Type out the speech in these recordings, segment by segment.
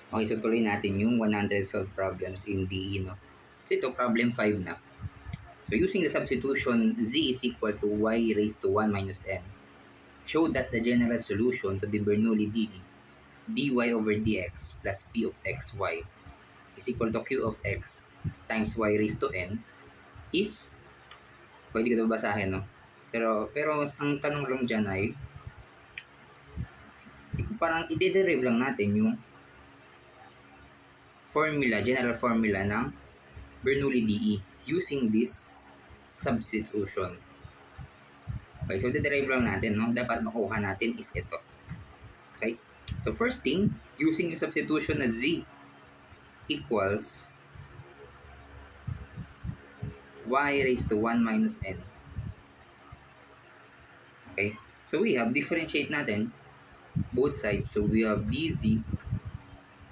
Okay, so tuloy natin yung 100 solved problems in DE, no? So ito, problem 5 na. So using the substitution, z is equal to y raised to 1 minus n. Show that the general solution to the Bernoulli DE, dy over dx plus p of xy is equal to q of x times y raised to n is, pwede ko ito basahin, no? Pero ang tanong lang dyan ay, parang i-derive lang natin yung formula, general formula ng Bernoulli DE using this substitution. Okay, so i-derive lang natin, no? Dapat makuha natin is ito. Okay? So first thing, using yung substitution na z equals y raised to 1 minus n. Okay? So we have, differentiate natin both sides. So we have dz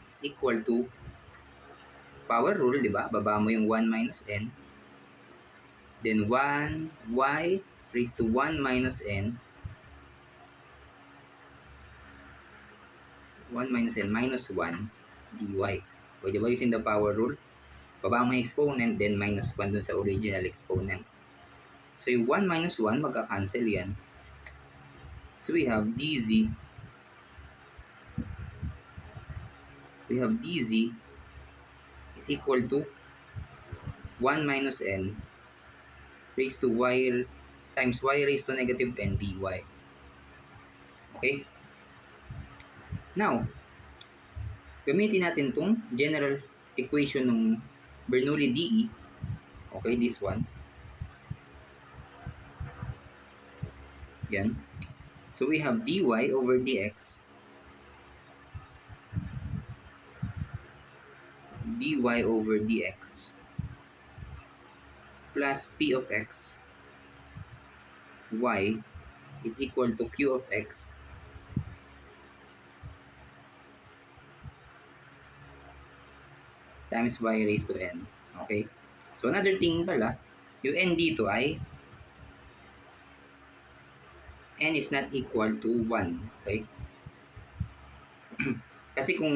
is equal to power rule, di ba? Baba mo yung 1 minus n. Then 1 y raised to 1 minus n. 1 minus n minus 1 dy. O di ba, using the power rule? Baba mo yung exponent, then minus 1 dun sa original exponent. So yung 1 minus 1, magka-cancel yan. So we have dz. We have dz is equal to 1 minus n raised to y times y raised to negative n dy. Okay? Now, gamitin natin itong general equation ng Bernoulli DE. Okay, this one. Yan. So we have dy over dx over dx plus p of x y is equal to q of x times y raised to n. Okay? So another thing pala, yung n dito ay n is not equal to 1. Okay? Kasi kung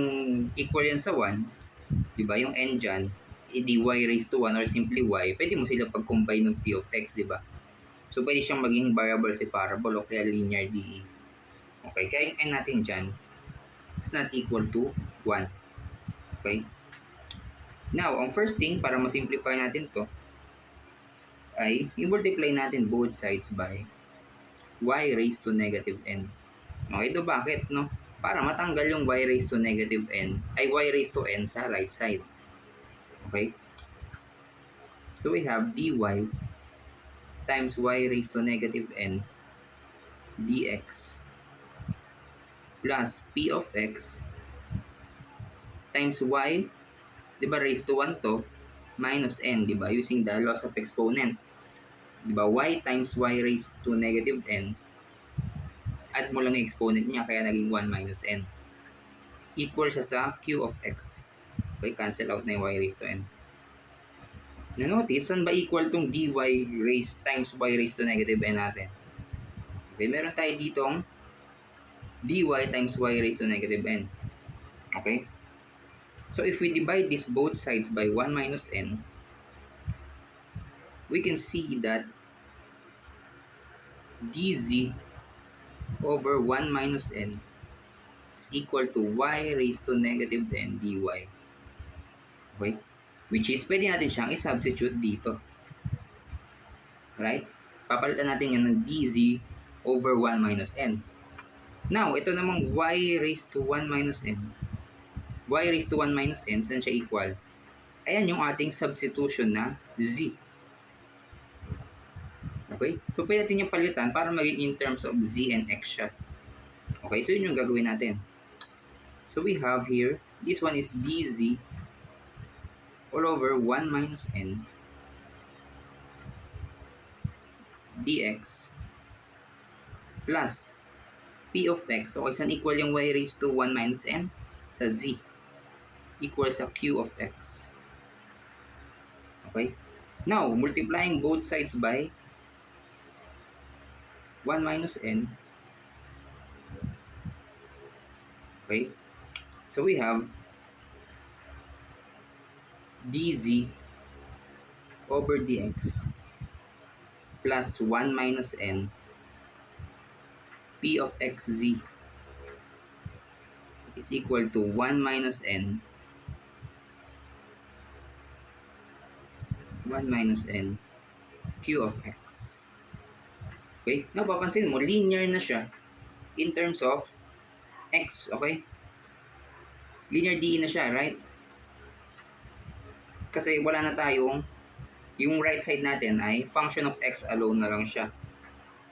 equal yan sa 1, di ba, yung n dyan, dy raised to 1 or simply y, pwede mo sila pag-combine ng p of x, di ba? So pwede siyang maging variable separable o kaya linear DE. Okay, kaya yung n natin dyan is not equal to 1. Okay? Now, ang first thing, para ma-simplify natin to, ay i-multiply natin both sides by y raised to negative n. Okay, ito bakit, no? Para matanggal yung y raised to negative n, ay y raised to n sa right side. Okay? So we have dy times y raised to negative n dx plus p of x times y, di ba, raised to 1 to, minus n, di ba, using the laws of exponent. Di ba, y times y raised to negative n, add mo lang yung exponent niya, kaya naging 1 minus n. Equal siya sa q of x. Okay, cancel out na yung y raised to n. Na-notice, saan ba equal tong dy raised times y raised to negative n natin? Okay, meron tayo ditong dy times y raised to negative n. Okay? So if we divide this both sides by 1 minus n, we can see that dz over 1 minus n is equal to y raised to negative n dy. Okay? Which is, pwede natin siyang i-substitute dito. Right? Papalitan natin yan ng dz over 1 minus n. Now, ito namang y raised to 1 minus n. Y raised to 1 minus n, saan siya equal? Ayan yung ating substitution na z. Okay? So, pwede natin yung palitan para maging in terms of z and x siya. Okay? So, yun yung gagawin natin. So, we have here, this one is dz all over 1 minus n dx plus p of x. So, saan equal yung y raised to 1 minus n? Sa z. Equal sa q of x. Okay? Now, multiplying both sides by 1 minus n. Okay? So, we have dz over dx plus 1 minus n p of xz is equal to 1 minus n 1 minus n q of x. Okay? Napapansin mo, linear na siya in terms of x. Okay? Linear DE na siya, right? Kasi wala na tayong, yung right side natin ay function of x alone na lang siya.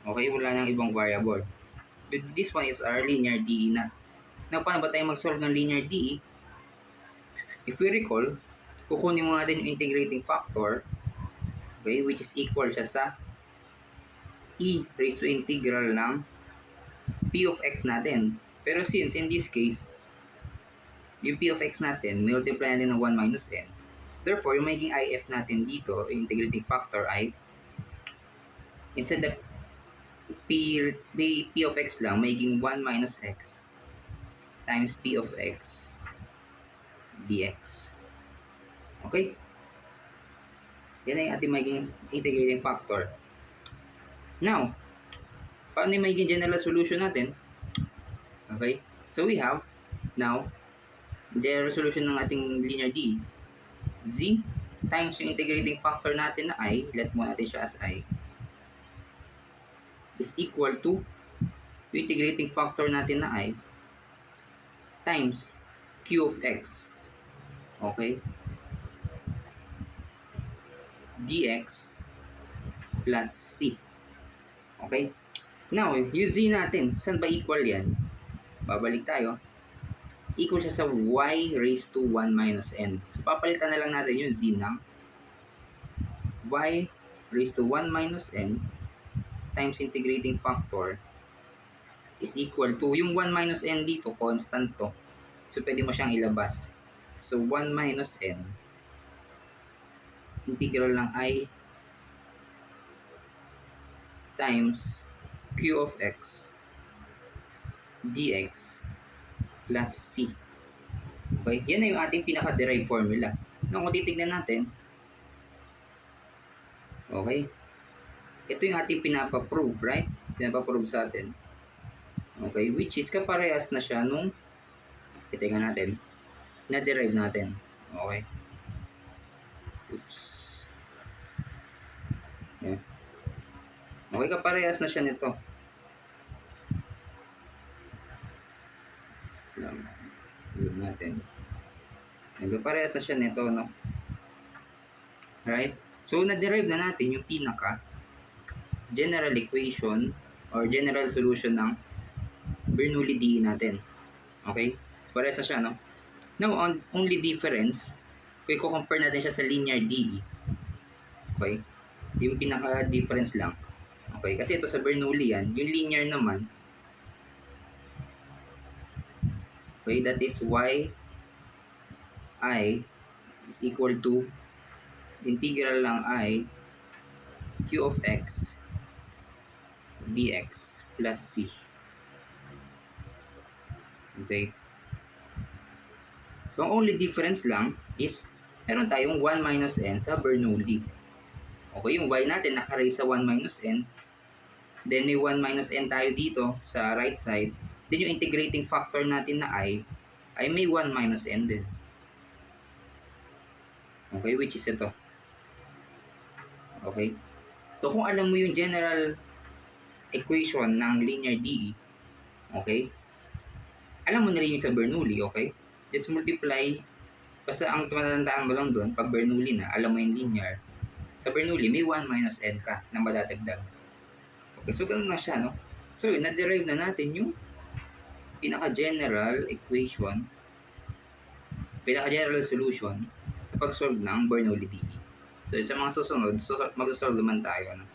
Okay? Wala nang ibang variable. But this one is our linear DE na. Now, paano ba tayo mag-solve ng linear DE? If we recall, kukunin mo natin yung integrating factor, okay, which is equal siya sa e raised to integral ng p of x natin. Pero since in this case, yung p of x natin, multiply natin ng 1 minus n. Therefore, yung magiging if natin dito, yung integrating factor ay, instead of p of x lang, magiging 1 minus x times p of x dx. Okay? Yan ay ating magiging integrating factor. Now, paano yung magiging general solution natin? Okay? So, we have, now, general solution ng ating linear D, z times yung integrating factor natin na I, let mo natin siya as I, is equal to yung integrating factor natin na I times q of x. Okay? dx plus c. Okay? Now, yung z natin, saan ba equal yan? Babalik tayo. Equal siya sa y raised to 1 minus n. So, papalitan na lang natin yung z ng y raised to 1 minus n times integrating factor is equal to, yung 1 minus n dito, constant to. So, pwede mo siyang ilabas. So, 1 minus n integral ng I times q of x dx plus c. Okay? Yan na yung ating pinaka-derived formula. Now, kung titignan natin, okay? Ito yung ating pinapa-prove, right? Pinapa-prove sa atin. Okay? Which is kaparehas na siya nung titignan natin, na-derive natin. Okay? Oops. Yeah. Okay, kaparehas na siya nito. Zoom natin. Nagkaparehas na siya nito, no? Right? So, na-derive na natin yung pinaka general equation or general solution ng Bernoulli DE natin. Okay? Parehas na siya, no? Now, only difference, kung i-compare natin siya sa linear DE, okay? Yung pinaka-difference lang. Okay? Kasi ito sa Bernoulli yan, yung linear naman, okay, that is y I is equal to integral ng I q of x dx plus c. Okay? So, ang only difference lang is meron tayong 1 minus n sa Bernoulli. Okay, yung y natin naka-raise sa 1 minus n. Then, may 1 minus n tayo dito sa right side. Then, yung integrating factor natin na I ay may 1 minus n din. Okay, which is ito. Okay? So, kung alam mo yung general equation ng linear DE, okay? Alam mo na rin yung sa Bernoulli, okay? Just multiply. Basta ang tumatandaan mo lang doon, pag Bernoulli na, alam mo yung linear. Sa Bernoulli, may 1 minus n ka na madadagdag. Okay, so ganun na siya, no? So, na-derive na natin yung pinaka-general equation, pinaka-general solution sa pag-solve ng Bernoulli DE. So, sa mga susunod, mag-solve naman tayo, no?